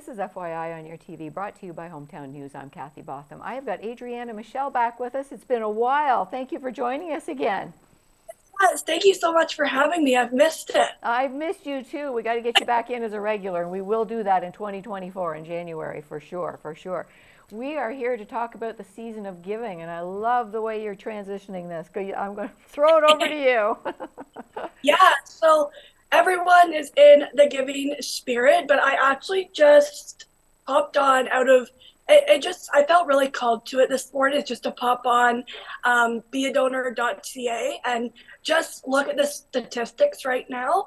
This is FYI on your TV, brought to you by Hometown News. I'm Kathy Botham. I have got Adrianna Michelle back with us. It's been a while. Thank you for joining us again. Yes, thank you so much for having me. I've missed it. I've missed you too. We got to get you back in as a regular, and we will do that in 2024 in January for sure, for sure. We are here to talk about the season of giving, and I love the way you're transitioning this. I'm going to throw it over to you. Yeah, so everyone is in the giving spirit, but I actually just popped on out of I felt really called to it this morning just to pop on beadonor.ca and just look at the statistics right now.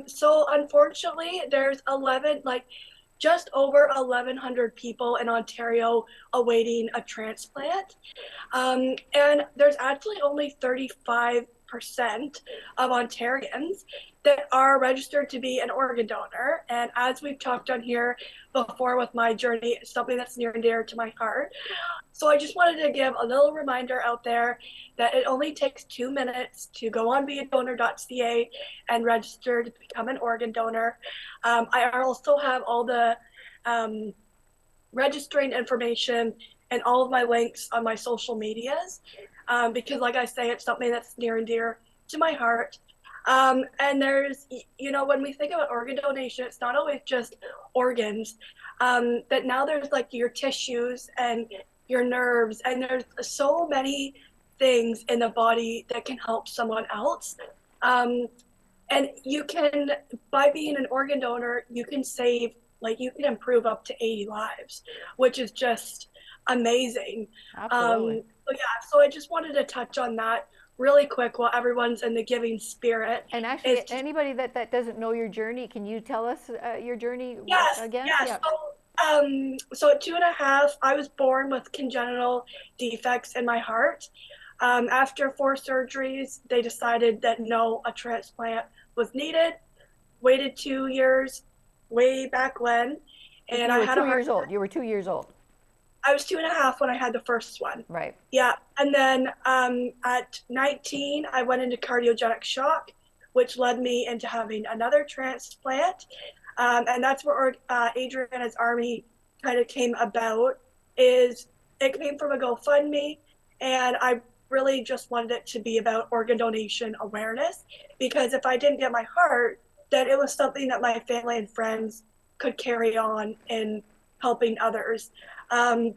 So unfortunately, there's 11, like just over 1,100 people in Ontario awaiting a transplant. And there's actually only 35% of Ontarians that are registered to be an organ donor. And as we've talked on here before with my journey, it's something that's near and dear to my heart. So I just wanted to give a little reminder out there that it only takes 2 minutes to go on beadonor.ca and register to become an organ donor. I also have all the um, registering information and all of my links on my social medias because, like I say, it's something that's near and dear to my heart. And there's, when we think about organ donation, it's not always just organs. That now there's like your tissues and your nerves, and there's so many things in the body that can help someone else. Um, and you can, by being an organ donor, you can save, like, you can improve up to 80 lives, which is just amazing. Absolutely. So I just wanted to touch on that really quick while everyone's in the giving spirit. And actually, Is just, anybody that doesn't know your journey, can you tell us your journey yes, again? yes. Yeah. So at 2.5, I was born with congenital defects in my heart. After 4 surgeries, they decided that no, a transplant was needed. Waited 2 years, way back when, So and you I were had a 2 years heart. old. You were 2 years old. I was 2.5 when I had the first one. Right. Yeah, and then at 19, I went into cardiogenic shock, which led me into having another transplant, and that's where Adriana's Army kind of came about. Is it came from a GoFundMe, and I really just wanted it to be about organ donation awareness because if I didn't get my heart, then it was something that my family and friends could carry on in helping others. Um,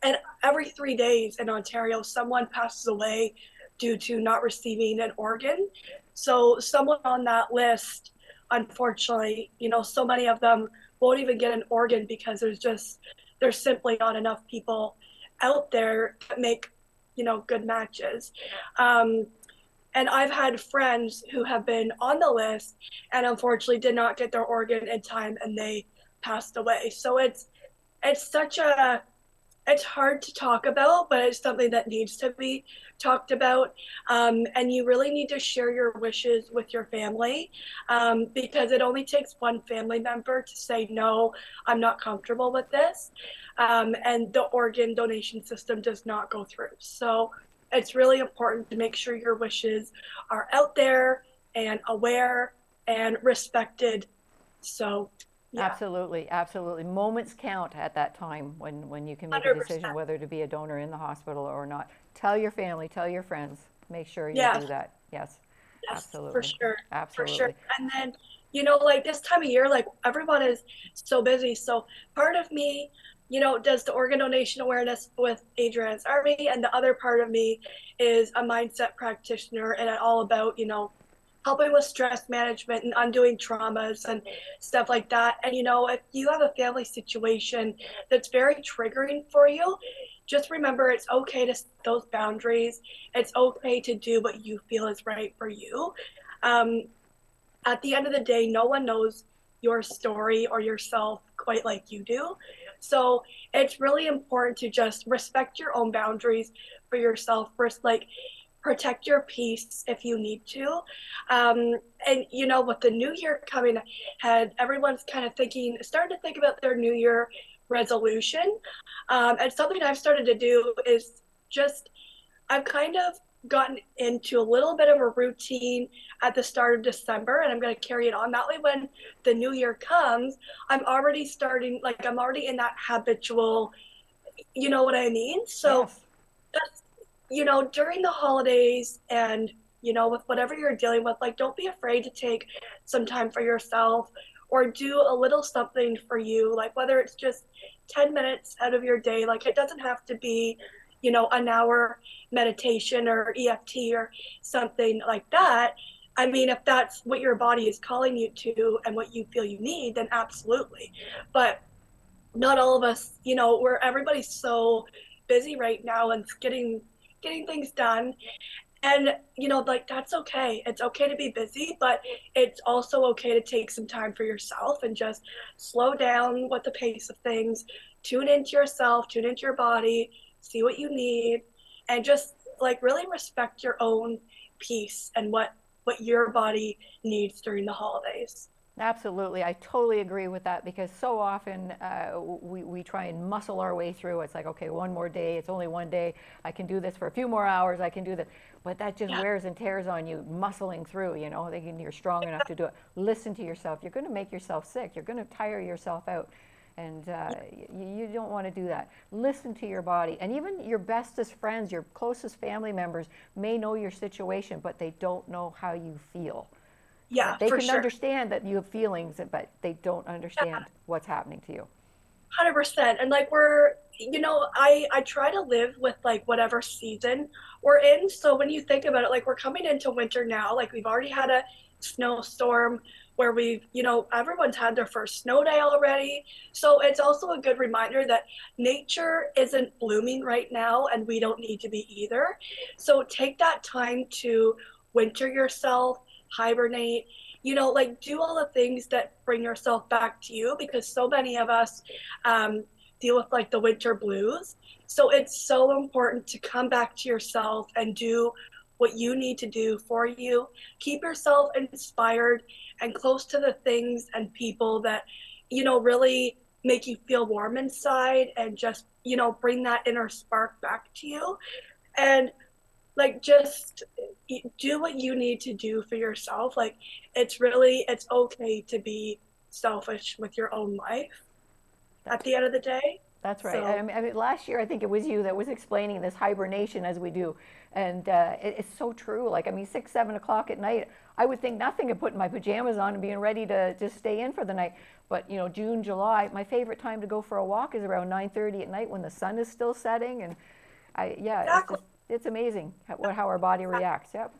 and every 3 days in Ontario, someone passes away due to not receiving an organ. So someone on that list, unfortunately, so many of them won't even get an organ because there's simply not enough people out there that make, good matches. Um, and I've had friends who have been on the list and unfortunately did not get their organ in time and they passed away. So it's such a it's hard to talk about, but it's something that needs to be talked about. And you really need to share your wishes with your family because it only takes one family member to say, no, I'm not comfortable with this. And the organ donation system does not go through. So it's really important to make sure your wishes are out there and aware and respected. So, yeah, Absolutely, absolutely. Moments count at that time when you can make a 100%. decision whether to be a donor in the hospital or not. Tell your family, tell your friends. Make sure you Yeah. do that. Yes, Yes, for absolutely, sure. For sure. absolutely. And then, like this time of year, like everyone is so busy. So part of me, does the organ donation awareness with Adrian's Army, and the other part of me is a mindset practitioner and all about, helping with stress management and undoing traumas and stuff like that. And if you have a family situation that's very triggering for you, just remember it's okay to set those boundaries. It's okay to do what you feel is right for you. Um, at the end of the day, no one knows your story or yourself quite like you do. So it's really important to just respect your own boundaries for yourself. First, like protect your peace if you need to. And with the new year coming ahead, everyone's kind of starting to think about their new year resolution. And something I've started to do is just, I've kind of gotten into a little bit of a routine at the start of December, and I'm going to carry it on. That way, when the new year comes, I'm already starting, like, I'm already in that habitual, you know what I mean? So, Yes. that's, during the holidays and, with whatever you're dealing with, like, don't be afraid to take some time for yourself or do a little something for you, like, whether it's just 10 minutes out of your day. Like, it doesn't have to be, an hour meditation or EFT or something like that. I mean, if that's what your body is calling you to and what you feel you need, then absolutely. But not all of us, where everybody's so busy right now and getting things done. And like, that's okay. It's okay to be busy, but it's also okay to take some time for yourself and just slow down with the pace of things, tune into yourself, tune into your body, see what you need, and just like really respect your own peace and what your body needs during the holidays. Absolutely. I totally agree with that because so often we try and muscle our way through. It's like, okay, one more day. It's only one day. I can do this for a few more hours. I can do that. But that just Yeah, wears and tears on you, muscling through, thinking you're strong enough to do it. Listen to yourself. You're going to make yourself sick. You're going to tire yourself out. And you don't want to do that. Listen to your body. And even your bestest friends, your closest family members may know your situation, but they don't know how you feel. yeah, They for can sure. understand that you have feelings, but they don't Yeah, understand what's happening to you. 100%. And like, I try to live with like whatever season we're in. So when you think about it, like, we're coming into winter now. Like, we've already had a snowstorm where everyone's had their first snow day already. So it's also a good reminder that nature isn't blooming right now and we don't need to be either. So take that time to winter yourself, hibernate, like, do all the things that bring yourself back to you, because so many of us um, deal with like the winter blues. So it's so important to come back to yourself and do what you need to do for you. Keep yourself inspired and close to the things and people that, really make you feel warm inside and just, bring that inner spark back to you. And like, just do what you need to do for yourself. Like, it's okay to be selfish with your own life at That's the end of the day. That's right. So Last year, I think it was you that was explaining this hibernation as we do. And it's so true. Like, 6, 7 o'clock at night, I would think nothing of putting my pajamas on and being ready to just stay in for the night. But, June, July, my favorite time to go for a walk is around 9:30 at night when the sun is still setting. And exactly. it's amazing how our body reacts. Yep.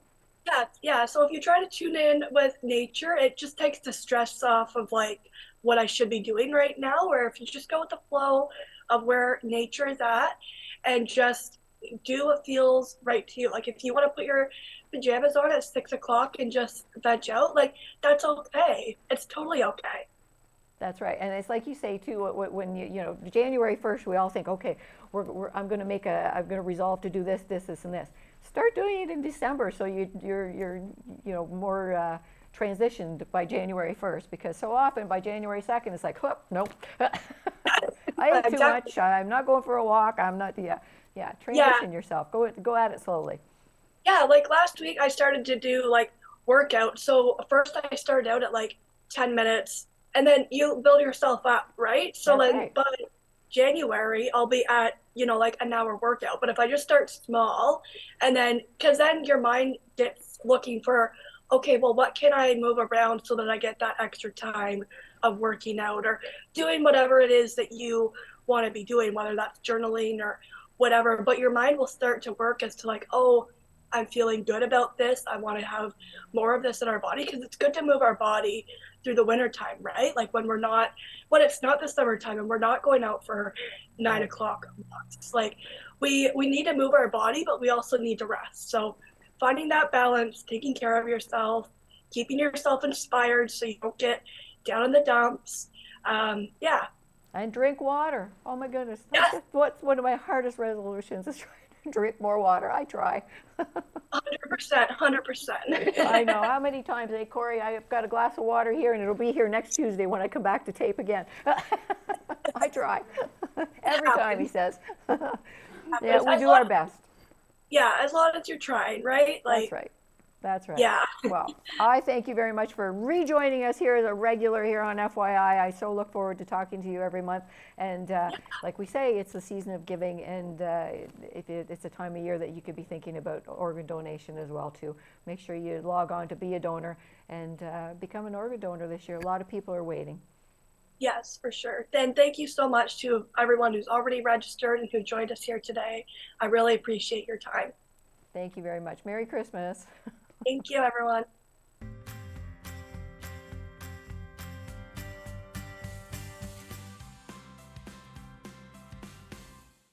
Yeah, yeah. So if you try to tune in with nature, it just takes the stress off of like what I should be doing right now. Or if you just go with the flow of where nature is at and just do what feels right to you. Like, if you want to put your pajamas on at 6 o'clock and just veg out, like, that's okay. It's totally okay. That's right, and it's like you say too. When January 1st, we all think, okay, I'm going to resolve to do this, this, and this. Start doing it in December, so you're more transitioned by January 1st. Because so often by January 2nd, it's like, whoop, nope, I ate too Exactly. much. I'm not going for a walk. I'm not. Yeah, yeah. Yeah, Transition yourself. Go at it slowly. yeah, like last week I started to do like workout. So first I started out at like 10 minutes and then you build yourself up, right? So That's then right. by January I'll be at, like an hour workout. But if I just start small and then, because then your mind gets looking for, okay, well, what can I move around so that I get that extra time of working out or doing whatever it is that you want to be doing, whether that's journaling or whatever. But your mind will start to work as to like, oh, I'm feeling good about this. I want to have more of this in our body, because it's good to move our body through the winter time, right? Like, when it's not the summertime and we're not going out for 9 o'clock walks. Like, we need to move our body, but we also need to rest. So finding that balance, taking care of yourself, keeping yourself inspired so you don't get down in the dumps. Yeah, And drink water. Oh my goodness, that's yes, just what's one of my hardest resolutions is trying to drink more water. I try. 100%, 100%. I know. How many times, hey, Corey, I've got a glass of water here and it'll be here next Tuesday when I come back to tape again. I try. It Every time, he happens. says. It Yeah, happens. we As do long our best. Yeah, as long as you're trying, right? That's Like, right. That's right. yeah. Well, I thank you very much for rejoining us here as a regular here on FYI. I so look forward to talking to you every month. And like we say, it's the season of giving, and it's a time of year that you could be thinking about organ donation as well too. Make sure you log on to be a donor and become an organ donor this year. A lot of people are waiting. Yes, for sure. Then thank you so much to everyone who's already registered and who joined us here today. I really appreciate your time. Thank you very much. Merry Christmas. Thank you, everyone.